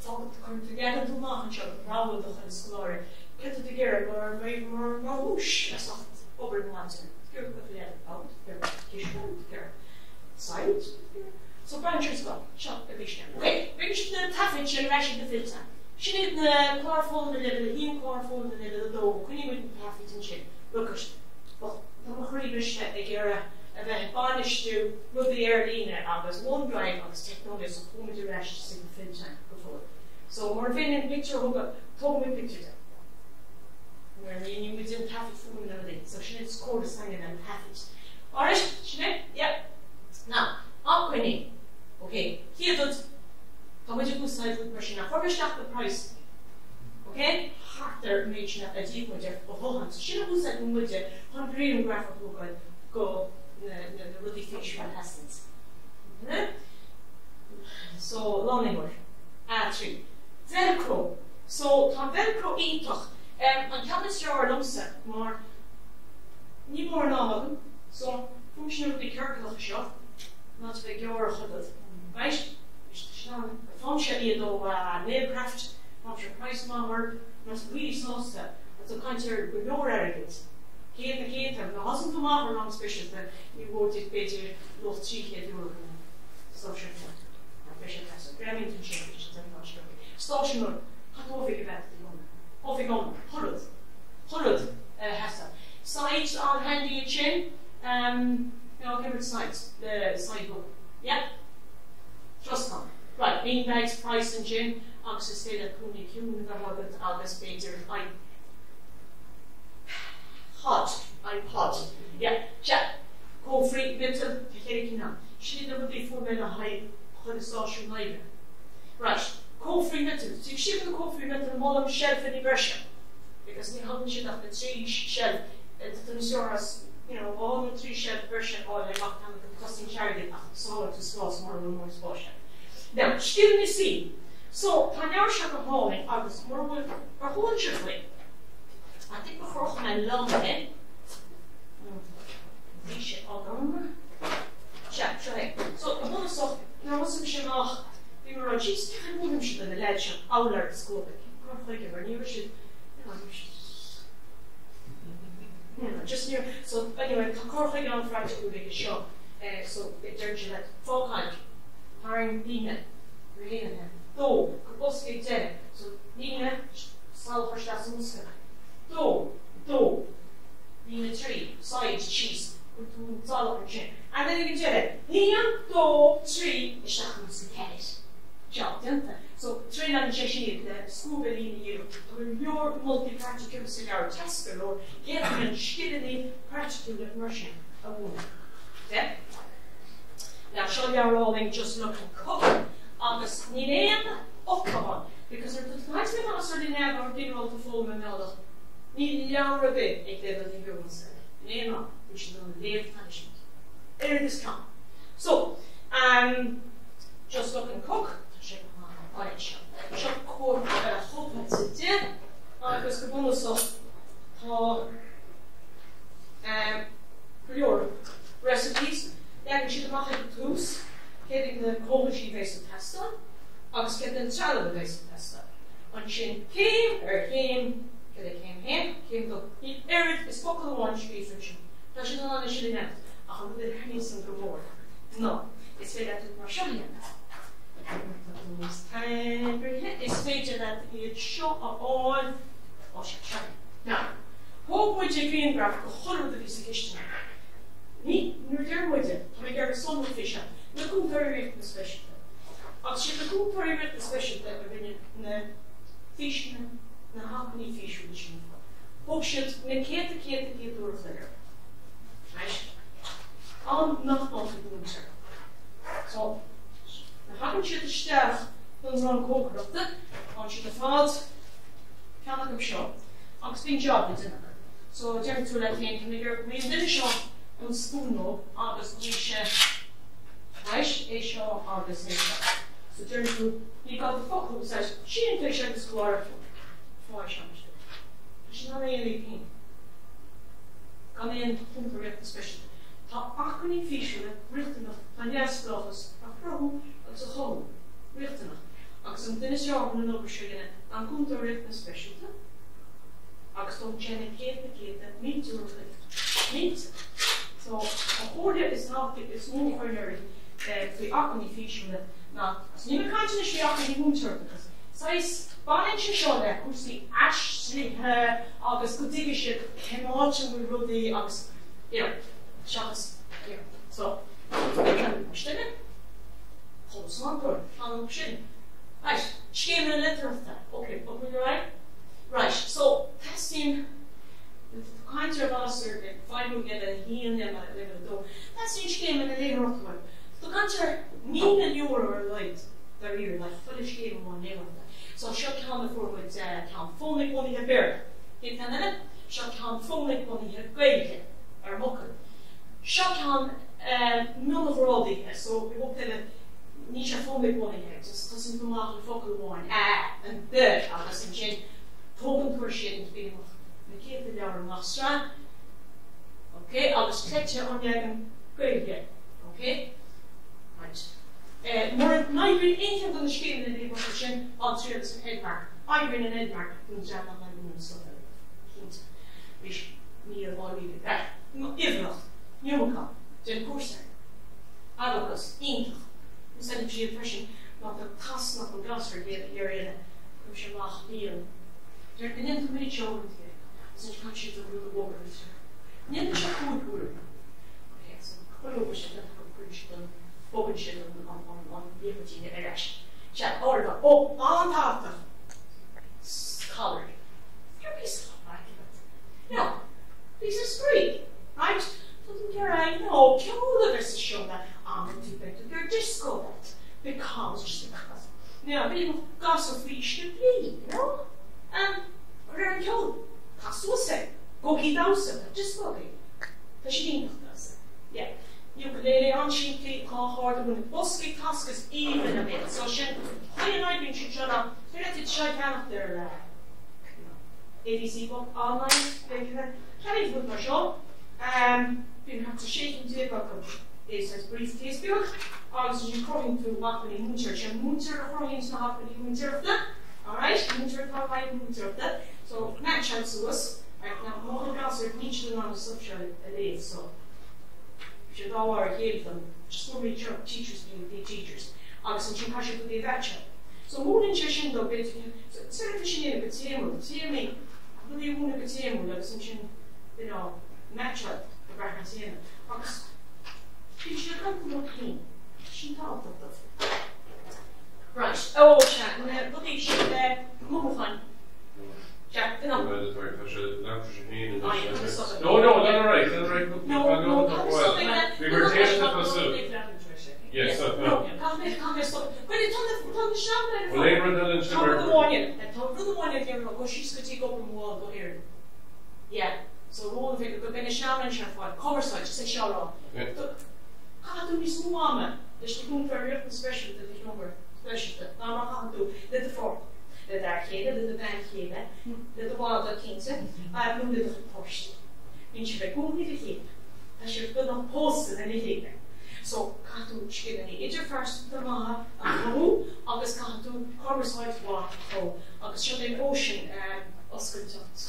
talk together to Mácha Rowan the Ghlór. Get it together, or maybe more whoosh. That's not over the mountain. You're going to get out. You're side. So branches go. Shot the vision. Okay, reach the taffage and ration the filter. She did the chloroform the level, the heme chloroform the level, the dog, when you went to taffage and shit. Look at well, the Mahribish that they get a very banished to move the air in there. I was one drive on this technology, so home to ration to see the filter before. So more in picture, who got told me picture. Where you didn't have it for me another day. So she did score the sign and taffage. Alright, she did? Yep. Now, Aquini. Okay, here does Tá muidir úsáid mar sin a chuirteach the price. Okay? Hartar méidna a dtí muidir ó bhhan. Sin úsáid muidir chun bríon grafa bhúgáil go na rudí féisiú heastant. So, lánimor. A3. Velcro. So, tá velcro ítach. An ceaniste ar lomsa, mar ní mór náhagan, so fúmsinú í cearcadach seo, ná bheith gear chudad. Right? Fám sé iad ó leibhcraft, fám sé price máhar, mas really snásta, at a cantar go leor airgid. Céad na céad, na hasan go máhar Rang Speisialta, ní bhór dit beidir loch 300 euro so sé Remington Change, Stationor, Hatovig event, Hovigon, Horud, Hessa. Sides on handy and chin, I'll give it sides, the side book. Yeah? Trust them. Right, bean bags, price and gin, Agus stayed at Cooney Cuban, the Hobbit, Agus Bader, I'm hot. Yeah, chat. Go free, bitter, Kikina. She never before men a high. Social labor. Right, coal-free method. So you ship the coal-free method and mold shelf in the version. Because they haven't shit up the 3 shelf the Missouri's, all the 3 shelf version all they got down the costing charity smaller to smaller and more small shelf. Now, still you see. So, Panyar Shaka Hauling, Agus more with a whole way. I think before my long head. Shit all done. Chat, try. So, I want to solve. Now, what's the Shemach? We were on cheese, I wouldn't should have the ledge of our school, but like a new should, just near. So, anyway, Corfig on Friday will make a show. So, it turns you like foghlaim, hiring Nina, Rihanna, though, Kaboski dead. So, Nina, Salford Muska, though, Nina 3, side cheese. And then you can do it. Nina, 2, 3, is that who's the case? Job, don't they? So, 3 and the school in you, your multi-practical cigar test or get them and shitty practical immersion of woman. Yeah? Now, show you rolling just look and cook on the Nina, come on. Because there's the nice thing on a certain never did roll to fall in the Nina, a bit, if they will think of say. Nina, which is on the day of punishment. There this come. So, just look and cook. Shop core hope it's a agus go Bhunú so your recipes. Then she mach it goose, getting the quality based on pasta, agus get the salad based on pasta. And she came, go eat Eric is spoken one she for you. Does she not initially net? I hope that Henny's and Ghlór. No, it's very that with Marshalian. It's stated that it's shot on or shut. Now, what would you green graph the whole of the visitation? Me, you're there with it, to make our son with fish. Look who very written special. I'll ship the cool very written special that we've been in the fish and how many fish would you for? Bullshit, make it the door there. Right? I'm not multi-winter. So, haven't you the staff van Rang Comhdháil on you the fault Ghaelach Comhdháil agus been job in dinner. So during to let me finish off on Bhunú agus right show agus so during to he got the fuck who says she didn't fish out the square for she's not really keen. Come in to the special. Tá acroní fiisiúil riachtanach an neamhspleáchas a chruthú agus a chomh riachtanach agus an duine seábhanna an obair seoine an cúntar riachtan speisialta agus don téanna céad míúir so a chóide is not is mó chuineir faoi acroní fiisiúil ná as ní caiinteanna sé acroní múntartachas sais banin sin seo le cuasaí aislithe agus go dtí sé cemáilte bhfuil rudaí agus Shabbos here. So, stille. Hold on, good. I'm shin. Right. Scheme a letter of that. Okay, open your eye. Right. So, testing the kind of answer that final get a he and them at level door. That's each game in the later of one. The cancer mean and you are light. They're here like fully bunithe bear. Hé tanna, seo ceann fómhaigh bunithe Gaeilge ar muchan. Seo ceann milhródaithe, so we hope that ní sé fómhaigh bunithe, just doesn't go off the foghlaim and the agus an sin tógan tuair siad an bhí na céad leabhar mástra. Okay, agus cleachtais an legan Gaeilge. Okay? Right. More Maedhbh anything on the screen in the neighbourhood sin on through this Edmark. Maedhbh in Edmark in Jana and stuff. Kint. Which me and all read it. Ivnoch, Newcomb, Den Kurser, Agus, Intach. Instead of geopression, not the task, not the glass for the area, Kushamach, Leon. There have been into many children here, since you can't shoot the water. Never shall cool. Okay, so Coláiste Cholmcille Bhuanú on liberty in election. Chat order. Oh, on top of colored. You're piece of like no, this is great, right? Doesn't care. I know. Kill there's a show that I'm going to bet they're disco that just because. Now, people gossip fish to be, you know. We're going to kill. That's what say. Go get those. Just go get. Does she mean that? Yeah. Ukulele on sheeply, hard when the busky task is even a bit. So she and I been shut up. So let it shut down their ABC book online. Can even with my show. Been have to shake into it, but it's as brief case build. Also, you're crying to Máire Ní Mhurchadha. And Munter crying to Máire Ní Mhurchadha. Alright, Munter Máire Ní Mhurchadha. So, match out to us. Right now, more girls are teaching on the social aid. So, should all our heal them, just no reach out teachers being the teachers. Agus and she has to be that child. So moving session though basically so instead of fishing in a potato, me, really want a potato, like something, you know, natural, the background saying. Agus she should come to look clean. She thought of that. Right. Oh chat, and look at she move on. Jack, no. No, that's alright. No, we were tasting the soup. Yes, no. Well, it's on the shop. Well, they were done in sugar. Top of the morning. Here, go, she's going to take up the wall, go here. Yeah. So, all of it, go in a shower and shower for cover side, just a shower. Can't do this new armor. There's the room very special, the number special. No, can't do. Let the fork. The dark cable, the band cable, the wall that kings it, I moved it pushed. And she went, go with the heat. And she was put on posted and it. So, can't do chicken and eat your first, the Maedhbh Daltún, agus can't do coverside walk, agus shut in ocean, Oscar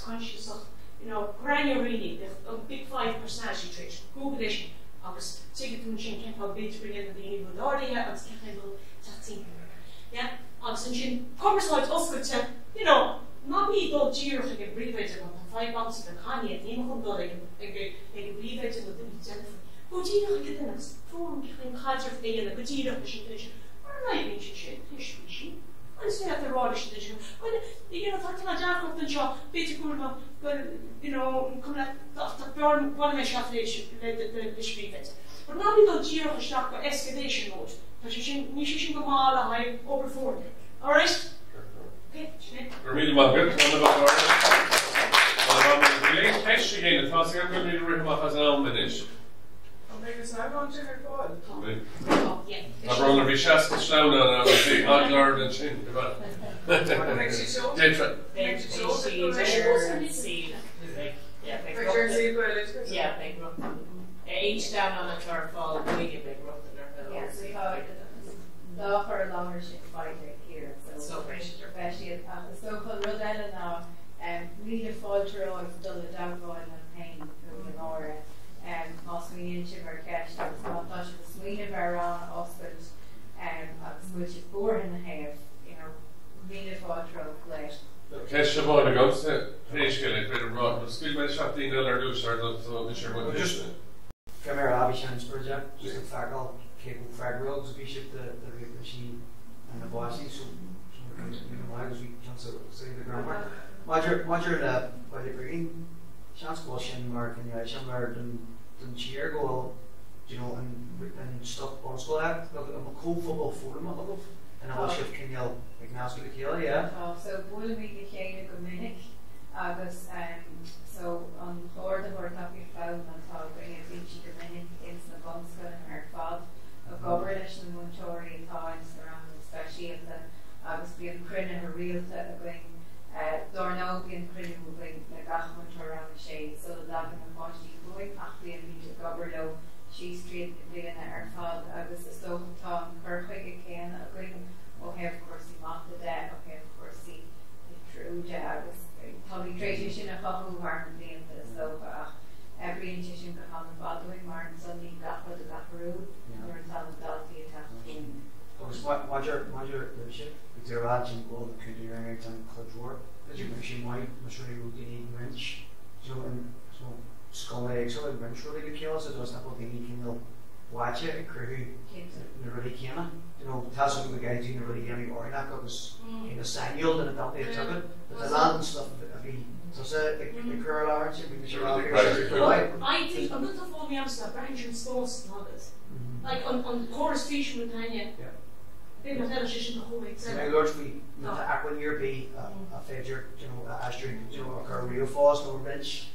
conscious of, you know, granular really, the big 5 personality traits, Google it, agus take it to machine, can't have big to bring in the iar-bhunscoile, agus can't handle that thing. Yeah? Agus sin coverside Oscar to, you know, not be done cheer if I can breathe it on 5 months of the Kanye, the income dollar, and breathe it in the telephone. Go to you get the next form, and cards of the and the good of the shit. Or not even shit, she. I say at the radish edition. When you know, talking about Jack of the job, Peter Kurma, but you know, come at the burn one mesh of the speed. But not be the cheer of the shock or escalation mode. But you should go all high over 40. Alright? Okay, we're really good. One of our late test again, the first thing I'm going to read about has an minute. I'm going to record. I'm rolling a shasta slow now, and I will say, I'd learn and chin. What makes you so? Different. Yeah, big rock. Each down on the turf fall, we get big rock in their yes, we have the for a longer ship fight here. So especially at the so-called Rodella now, really falter or dull it down going and pain through the Nora. Os we inch of our cash, that was not touch the swing of our own hospital, which is 4 and a half, you know, really falter of flesh. Cash of all the guns, phraiticiúil, better brought, but still my shop thing, they'll do, so this year what just come here, I'll be shining spurja, just a faggle, cable frag roads, we ship the rate machine and the bossy, so we can we can say the groundwork. Roger, by the green, chance question mark in the somewhere than cheer go, you know, and stop on school act, I'm a cool football for them, and I'll shift can yell, like, now, yeah. So, bhfuil we the cheana go minic, agus so an chóir de bhór tapí fáil antá bring a bhí go minic ins na bhunscoile ar fad a gobar leis na múntóirí atá ins na Rang Speisialta agus bíon crunne a rialta a going Dorno bíon crunne going na gachmúntóir an sé so legan na fáistí buig ach bíon bhí a gobar lo she street bliana ar fad agus is tótá an chuirchuig a cheana a going ó heh cuasí machta de ó heh cuasí trúide agus tábí trééis sin a chaúhar an blianta so brion sin go an fadúing mar an sunní gafa a gafarú ar an tal daltaí a taín. Agus Máire leibhéal ag dearráid an ggóil na cúdí ar an chladúir as you sin mhaid masúí rúdaí wrench scoil ag so wrench rúdaí go céala so dos na daoine cinil bhaite ag cruthú na rudí cheana. Tá go gaidí na rudí cheana ornach agus in a sainiúil in a daltaí a tugad but the land stuff a bhí ag cur láir sin bhí sé I think I'm not the full Amsterdam branch and stores agus. Like on chorus fish with Tanya. Big hotel is in the whole week. I learned we when you're be a figure, astrid, a real fast or bench,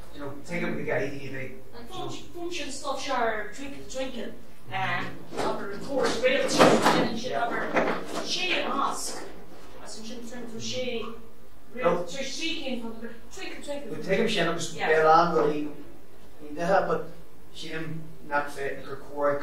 take them the guy like function stuff share drinking and upper course real and shit upper she ask. As in shouldn't drink for she real she came from the drink. We take him she up get on really but she him not fit her core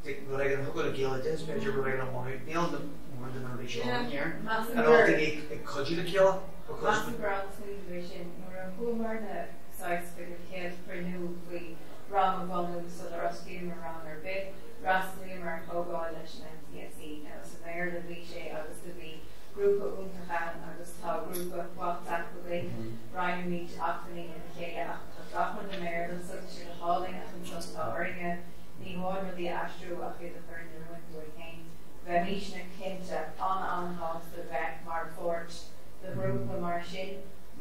Regen hoog a Gaeloideachas, beter regen an money. Neil the more than a show here. And all the it could you the kill because the brown vision or who were the size for the kids Bhuanú we Rang Bhunú so the Rostim around our bit Rostim or Choláiste TSE now so there the cliche agus to be group of Átha agus tá group of WhatsApp going Maire Ní Mhurchadha in the eile ach the Maedhbh Daltún so she the hauling and some Maire Ní Mhurchadha the astro ach the third in the winter came Venetian Kinta on house the back mar fort the group of mar sin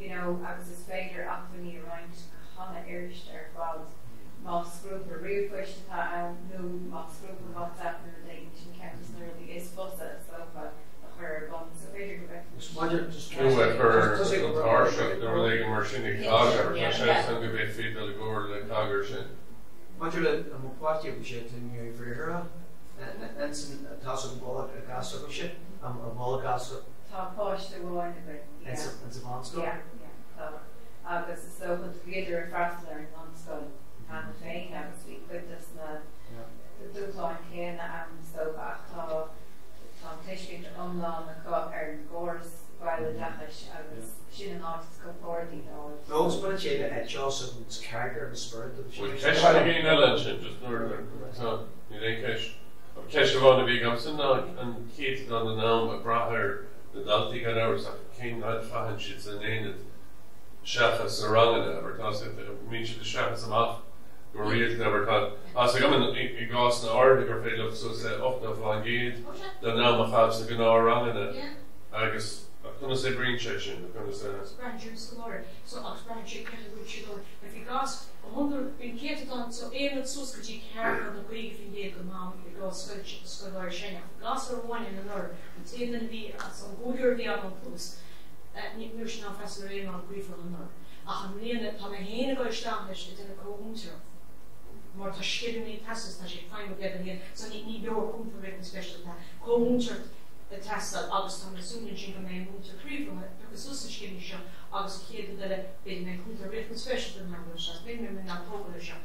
agus is féidir achfaní around chana irish ar fád más group a riúfuiste tá an nó más group of WhatsApp na the sin campus nearly is fusa so a chur bon so féidir go back just Táirseach do le mar sinnig cágar sé san go bit fi le gcóir le cágar sin. Máire le an mhaithí go sé in bhríthra and some task ball a gas of shit a ball gas tá páiste bháin a bit and some bhunscoile agus is so chun féidir a freistal ar an bhunscoile an féin agus bhí cuitas na dúpláin chéana an so ach tá tuiscint omláin na có ar an gcóras Gaeloideachas agus sin an átas go póirdaí no but it's a just it's character and spirit of Well, Kesh had again Ellen sin just northern so you think Kesh bhna bhí gamsan an chéad an the nám a brathair the Daltaí gan hours came had fahan shit an éad seachas a rangana or tá sé mín si the seachas amach go riad never tá as I gaman I gás na ard gur féile so sé ofta bhain géad the nám a chabs na gná rangana agus I'm going to say green session. I'm going to say Maedhbh Daltún. So Maedhbh Daltún. If you gas 100 in Keaton, so even sus could you carry on the grave in the mom because scoil or siúl. Gas or one in another. It's even the some good the other plus. Nutrition of fascinating on grief on another. I'm really that I'm a hen go established in a comhairle. More to shit me passes that she find together here. So need your comfort special that comhairle. The test that agus tá súin sin go mé múta príomh agus úsa cin seo agus chéad de bé mé chunta réit an speisial an mar se bé mé na tóga seo.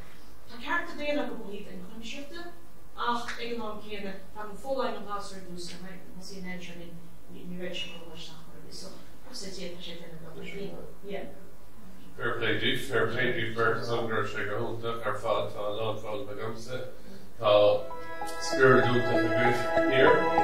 Tá ceart a déana go bhíh an chun siúta ach ag an chéana tá an foghlaim an glasir dúsa mé na sí né ní réit go leisteach so sé sé sé go Fair play deep versus under sé go húnta ar fád tá an fád a gamsa tá spiritúta a bit here